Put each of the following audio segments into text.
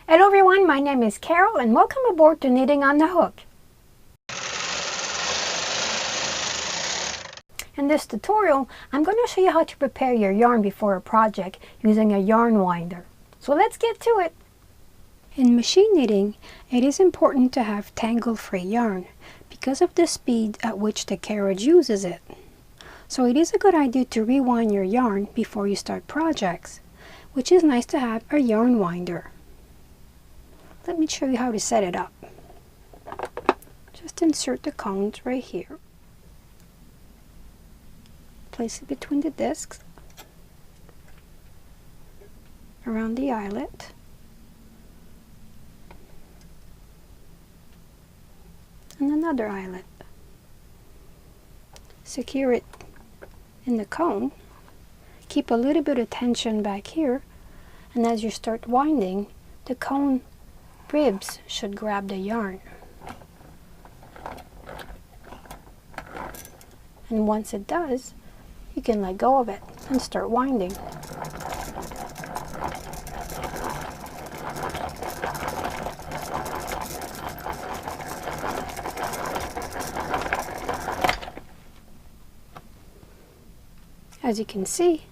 Hello everyone, my name is Carol and welcome aboard to Knitting on the Hook. In this tutorial, I'm going to show you how to prepare your yarn before a project using a yarn winder. So let's get to it. In machine knitting, it is important to have tangle-free yarn because of the speed at which the carriage uses it. So it is a good idea to rewind your yarn before you start projects, which is nice to have a yarn winder. Let me show you how to set it up. Just insert the cones right here. Place it between the discs, around the eyelet, and another eyelet. Secure it in the cone. Keep a little bit of tension back here, and as you start winding, the cone ribs should grab the yarn. And once it does, you can let go of it and start winding. As you can see,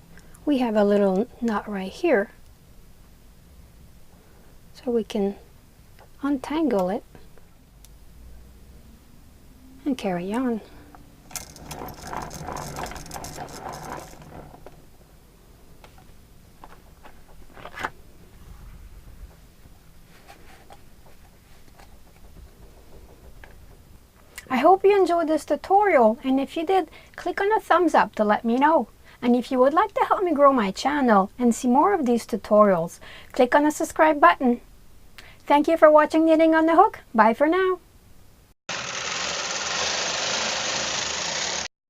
we have a little knot right here, so we can untangle it and carry on. I hope you enjoyed this tutorial, and if you did, click on the thumbs up to let me know. And if you would like to help me grow my channel and see more of these tutorials, click on the subscribe button. Thank you for watching Knitting on the Hook. Bye for now.